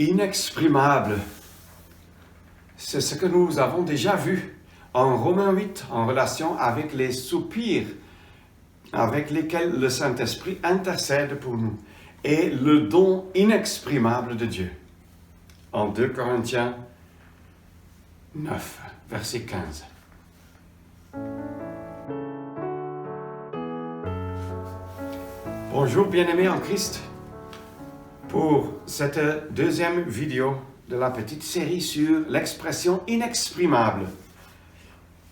inexprimable. C'est ce que nous avons déjà vu en Romains 8 en relation avec les soupirs avec lesquels le Saint-Esprit intercède pour nous et le don inexprimable de Dieu. En 2 Corinthiens 9, verset 15. Bonjour bien-aimés en Christ, pour cette deuxième vidéo de la petite série sur l'expression inexprimable.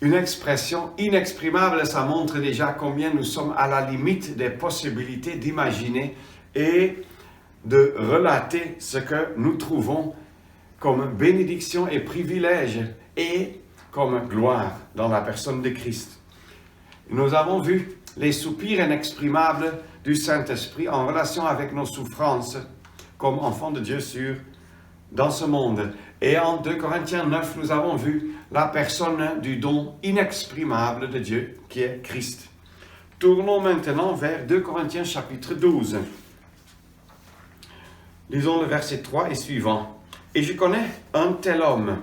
Une expression inexprimable, ça montre déjà combien nous sommes à la limite des possibilités d'imaginer et de relater ce que nous trouvons comme bénédiction et privilège et comme gloire dans la personne de Christ. Nous avons vu les soupirs inexprimables du Saint-Esprit en relation avec nos souffrances comme enfants de Dieu dans ce monde. Et en 2 Corinthiens 9, nous avons vu la personne du don inexprimable de Dieu, qui est Christ. Tournons maintenant vers 2 Corinthiens chapitre 12. Lisons le verset 3 et suivant. « Et je connais un tel homme.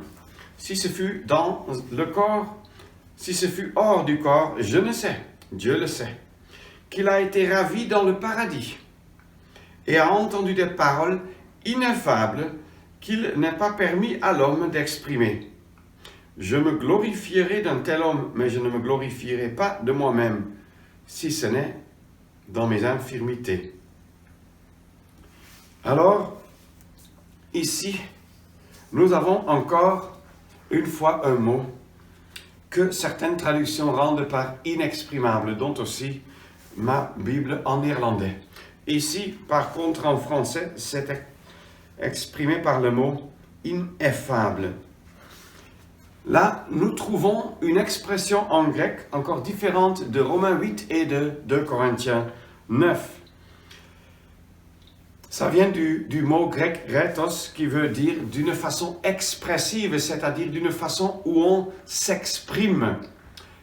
Si ce fut dans le corps, si ce fut hors du corps, je ne sais, Dieu le sait, qu'il a été ravi dans le paradis et a entendu des paroles ineffables qu'il n'est pas permis à l'homme d'exprimer. Je me glorifierai d'un tel homme, mais je ne me glorifierai pas de moi-même, si ce n'est dans mes infirmités. » Alors, ici, nous avons encore une fois un mot que certaines traductions rendent par inexprimable, dont aussi ma Bible en néerlandais. Ici, par contre, en français, c'est exprimé par le mot ineffable. Là, nous trouvons une expression en grec encore différente de Romains 8 et de 2 Corinthiens 9. Ça vient du mot grec rhétos qui veut dire d'une façon expressive, c'est-à-dire d'une façon où on s'exprime.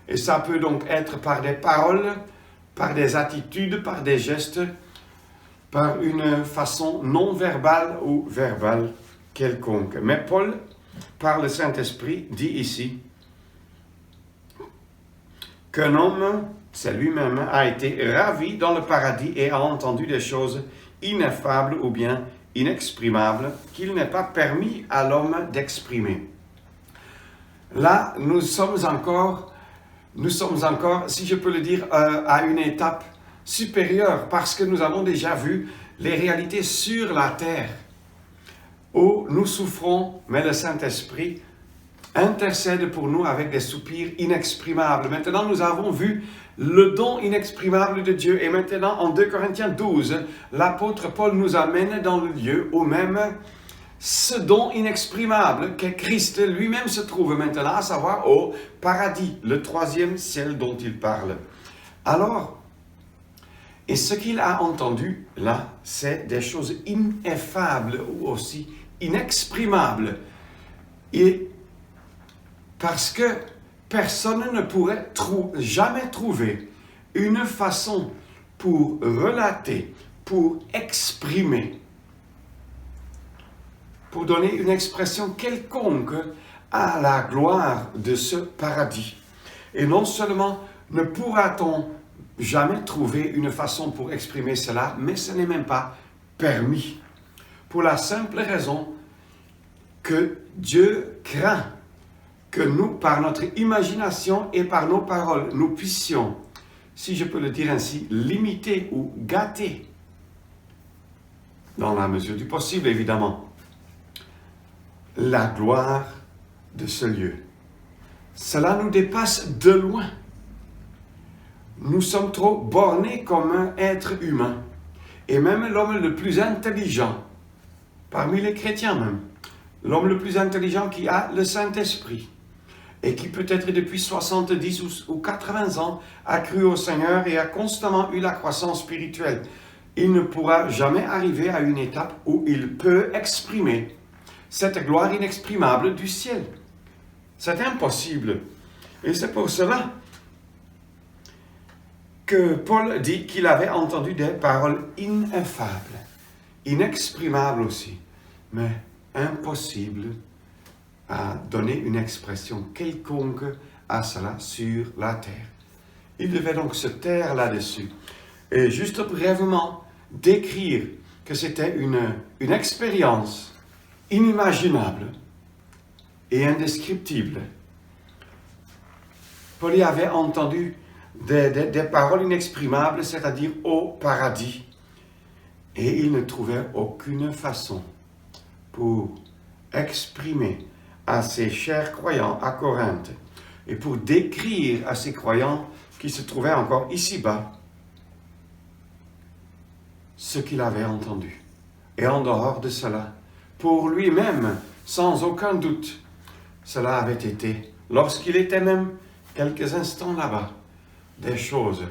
Et ça peut donc être par des paroles, par des attitudes, par des gestes, par une façon non verbale ou verbale quelconque. Mais Paul, par le Saint-Esprit, dit ici qu'un homme, c'est lui-même, a été ravi dans le paradis et a entendu des choses ineffables ou bien inexprimables qu'il n'est pas permis à l'homme d'exprimer. Là, nous sommes encore, si je peux le dire, à une étape supérieure, parce que nous avons déjà vu les réalités sur la terre où nous souffrons, mais le Saint-Esprit intercède pour nous avec des soupirs inexprimables. Maintenant, nous avons vu le don inexprimable de Dieu. Et maintenant, en 2 Corinthiens 12, l'apôtre Paul nous amène dans le lieu où même ce don inexprimable que Christ lui-même se trouve maintenant, à savoir au paradis, le troisième ciel dont il parle. Alors, et ce qu'il a entendu là, c'est des choses ineffables ou aussi inexprimables. Et parce que personne ne pourrait jamais trouver une façon pour relater, pour exprimer, pour donner une expression quelconque à la gloire de ce paradis. Et non seulement ne pourra-t-on jamais trouver une façon pour exprimer cela, mais ce n'est même pas permis. Pour la simple raison que Dieu craint que nous, par notre imagination et par nos paroles, nous puissions, si je peux le dire ainsi, limiter ou gâter, dans la mesure du possible évidemment, la gloire de ce lieu. Cela nous dépasse de loin. Nous sommes trop bornés comme un être humain. Et même l'homme le plus intelligent, parmi les chrétiens même, l'homme le plus intelligent qui a le Saint-Esprit, et qui peut-être depuis 70 ou 80 ans a cru au Seigneur et a constamment eu la croissance spirituelle, il ne pourra jamais arriver à une étape où il peut exprimer cette gloire inexprimable du ciel. C'est impossible. Et c'est pour cela que Paul dit qu'il avait entendu des paroles ineffables, inexprimables aussi. Mais impossible à donner une expression quelconque à cela sur la terre. Il devait donc se taire là-dessus et juste brièvement décrire que c'était une expérience inimaginable et indescriptible. Paul y avait entendu des paroles inexprimables, c'est-à-dire au paradis, et il ne trouvait aucune façon pour exprimer à ses chers croyants à Corinthe et pour décrire à ces croyants qui se trouvaient encore ici-bas ce qu'il avait entendu. Et en dehors de cela, pour lui-même, sans aucun doute, cela avait été, lorsqu'il était même quelques instants là-bas, des choses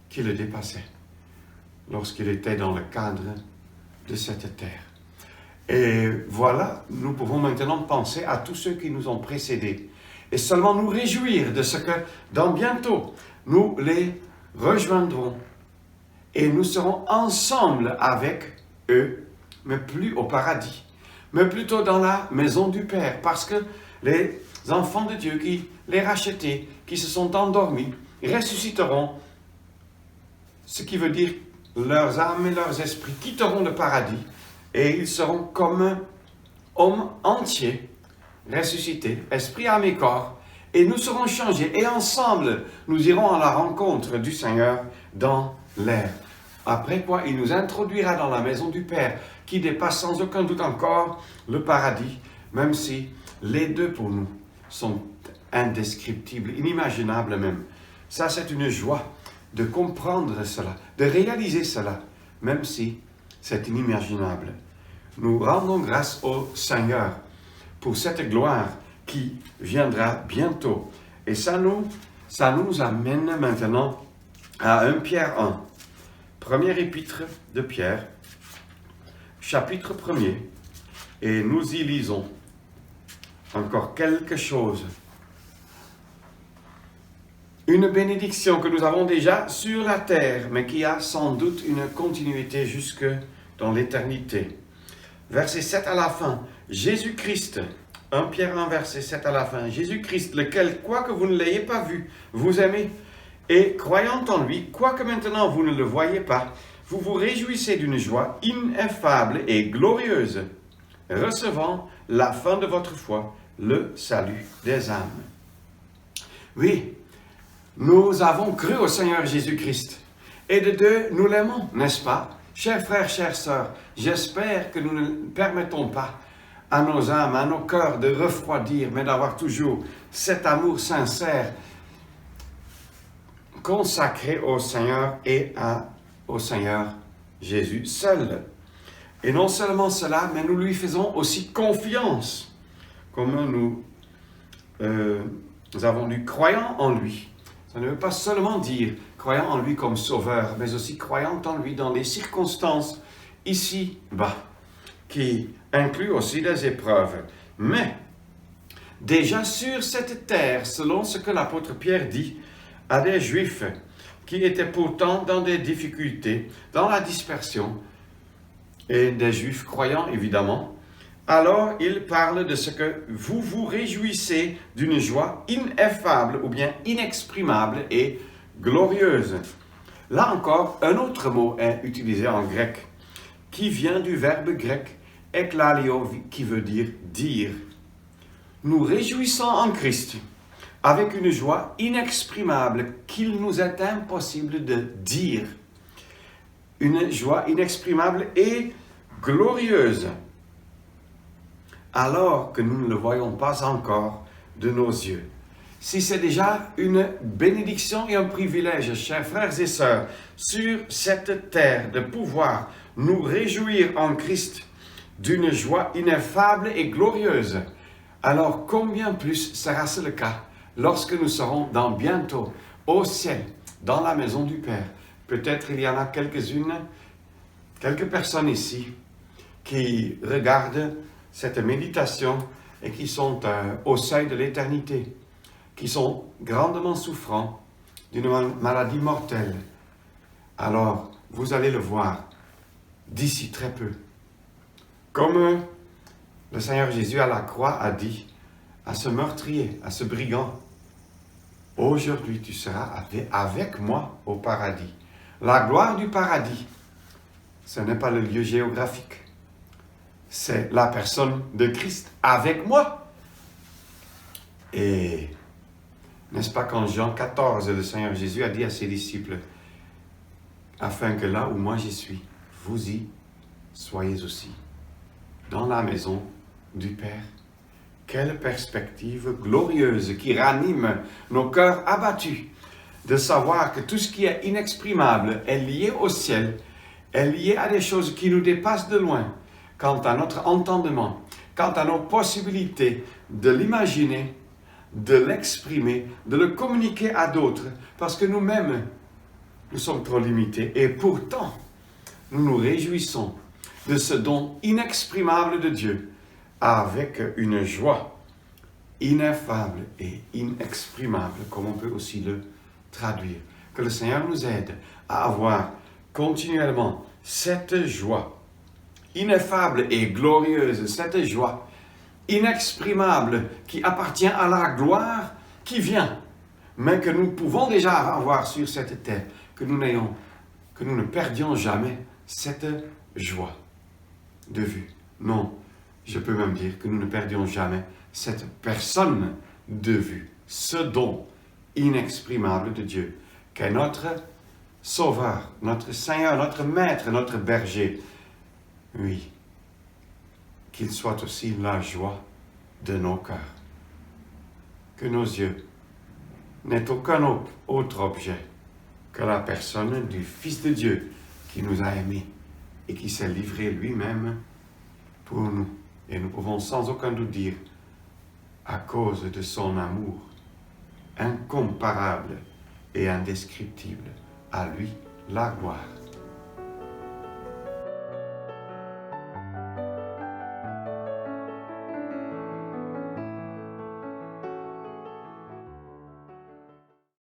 qui le dépassaient, lorsqu'il était dans le cadre de cette terre. Et voilà, nous pouvons maintenant penser à tous ceux qui nous ont précédés et seulement nous réjouir de ce que, dans bientôt, nous les rejoindrons et nous serons ensemble avec eux, mais plus au paradis, mais plutôt dans la maison du Père, parce que les enfants de Dieu qui les rachetés, qui se sont endormis, ressusciteront, ce qui veut dire leurs âmes et leurs esprits quitteront le paradis et ils seront comme hommes entiers, ressuscités, esprit, âme et corps, et nous serons changés et ensemble nous irons à la rencontre du Seigneur dans l'air. Après quoi, il nous introduira dans la maison du Père, qui dépasse sans aucun doute encore le paradis, même si les deux pour nous sont indescriptibles, inimaginables même. Ça, c'est une joie de comprendre cela, de réaliser cela, même si c'est inimaginable. Nous rendons grâce au Seigneur pour cette gloire qui viendra bientôt. Et ça nous amène maintenant à 1 Pierre 1. Première épître de Pierre, chapitre 1er, et nous y lisons encore quelque chose. Une bénédiction que nous avons déjà sur la terre, mais qui a sans doute une continuité jusque dans l'éternité. Verset 7 à la fin, Jésus-Christ, 1 Pierre 1, verset 7 à la fin, Jésus-Christ, lequel, quoique vous ne l'ayez pas vu, vous aimez, et croyant en lui, quoique maintenant vous ne le voyez pas, vous vous réjouissez d'une joie ineffable et glorieuse, recevant la fin de votre foi, le salut des âmes. Oui, nous avons cru au Seigneur Jésus-Christ, et de deux, nous l'aimons, n'est-ce pas? Chers frères, chères sœurs, j'espère que nous ne permettons pas à nos âmes, à nos cœurs de refroidir, mais d'avoir toujours cet amour sincère consacré au Seigneur et au Seigneur Jésus seul. Et non seulement cela, mais nous lui faisons aussi confiance, comme nous avons lu, croyant en lui. Ça ne veut pas seulement dire croyant en lui comme sauveur, mais aussi croyant en lui dans les circonstances ici-bas, qui incluent aussi des épreuves. Mais déjà sur cette terre, selon ce que l'apôtre Pierre dit à des Juifs qui étaient pourtant dans des difficultés, dans la dispersion, et des Juifs croyants évidemment, alors il parle de ce que vous vous réjouissez d'une joie ineffable ou bien inexprimable et glorieuse. Là encore, un autre mot est utilisé en grec, qui vient du verbe grec eklalio, qui veut dire. Nous réjouissons en Christ avec une joie inexprimable qu'il nous est impossible de dire. Une joie inexprimable et glorieuse, alors que nous ne le voyons pas encore de nos yeux. Si c'est déjà une bénédiction et un privilège, chers frères et sœurs, sur cette terre de pouvoir nous réjouir en Christ d'une joie ineffable et glorieuse, alors combien plus sera-ce le cas lorsque nous serons dans bientôt au ciel, dans la maison du Père. Peut-être il y en a quelques personnes ici qui regardent cette méditation et qui sont au seuil de l'éternité, qui sont grandement souffrants d'une maladie mortelle. Alors, vous allez le voir d'ici très peu. Comme Le Seigneur Jésus à la croix a dit à ce meurtrier, à ce brigand, « Aujourd'hui tu seras avec moi au paradis. » La gloire du paradis, ce n'est pas le lieu géographique. C'est la personne de Christ avec moi. Et n'est-ce pas qu'en Jean 14, le Seigneur Jésus a dit à ses disciples, « Afin que là où moi j'y suis, vous y soyez aussi. » Dans la maison du Père. Quelle perspective glorieuse qui ranime nos cœurs abattus de savoir que tout ce qui est inexprimable est lié au ciel, est lié à des choses qui nous dépassent de loin, quant à notre entendement, quant à nos possibilités de l'imaginer, de l'exprimer, de le communiquer à d'autres, parce que nous-mêmes, nous sommes trop limités. Et pourtant, nous nous réjouissons de ce don inexprimable de Dieu, avec une joie ineffable et inexprimable, comme on peut aussi le traduire. Que le Seigneur nous aide à avoir continuellement cette joie ineffable et glorieuse, cette joie inexprimable qui appartient à la gloire qui vient, mais que nous pouvons déjà avoir sur cette terre, que nous ne perdions jamais cette joie de vue. Non, je peux même dire que nous ne perdions jamais cette personne de vue, ce don inexprimable de Dieu, qu'est notre Sauveur, notre Seigneur, notre Maître, notre Berger. Oui, qu'il soit aussi la joie de nos cœurs. Que nos yeux n'aient aucun autre objet que la personne du Fils de Dieu qui nous a aimés et qui s'est livré lui-même pour nous. Et nous pouvons sans aucun doute dire, à cause de son amour incomparable et indescriptible, à lui la gloire.